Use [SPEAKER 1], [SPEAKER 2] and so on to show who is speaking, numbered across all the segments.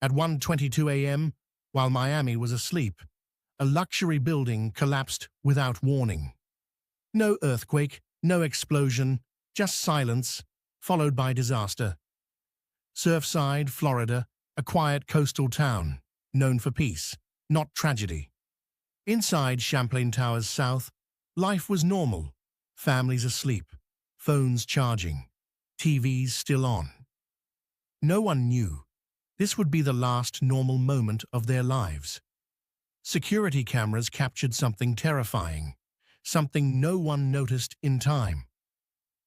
[SPEAKER 1] At 1:22 a.m., while Miami was asleep, a luxury building collapsed without warning. No earthquake, no explosion, just silence, followed by disaster. Surfside, Florida, a quiet coastal town, known for peace, not tragedy. Inside Champlain Towers South, life was normal. Families asleep, phones charging, TVs still on. No one knew this would be the last normal moment of their lives. Security cameras captured something terrifying, something no one noticed in time.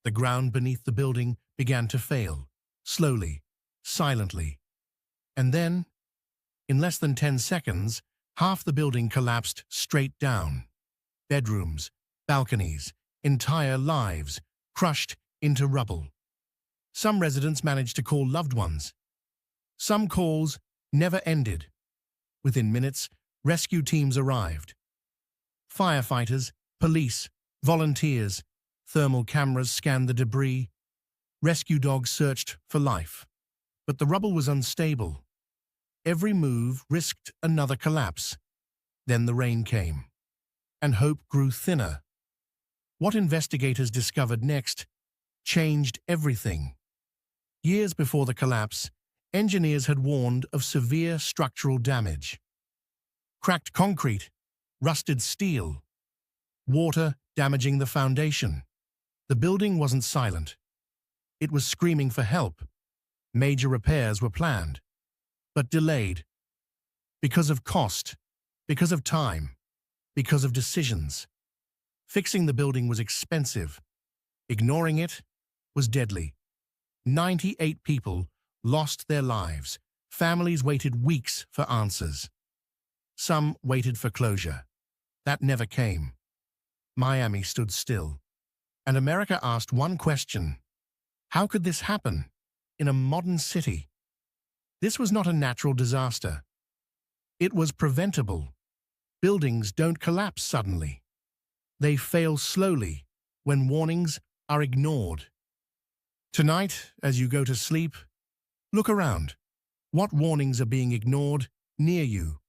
[SPEAKER 1] The ground beneath the building began to fail, slowly, silently. And then, in less than 10 seconds, half the building collapsed straight down. Bedrooms, balconies, entire lives crushed into rubble. Some residents managed to call loved ones. Some calls never ended. Within minutes, rescue teams arrived. Firefighters, police, volunteers, thermal cameras scanned the debris. Rescue dogs searched for life. But the rubble was unstable. Every move risked another collapse. Then the rain came, and hope grew thinner. What investigators discovered next changed everything. Years before the collapse, engineers had warned of severe structural damage. Cracked concrete, rusted steel, water damaging the foundation. The building wasn't silent. It was screaming for help. Major repairs were planned, but delayed. Because of cost, because of time, because of decisions. Fixing the building was expensive. Ignoring it was deadly. 98 people lost their lives. Families waited weeks for answers. Some waited for closure. That never came. Miami stood still. And America asked one question. How could this happen in a modern city? This was not a natural disaster. It was preventable. Buildings don't collapse suddenly. They fail slowly when warnings are ignored. Tonight, as you go to sleep, look around. What warnings are being ignored near you?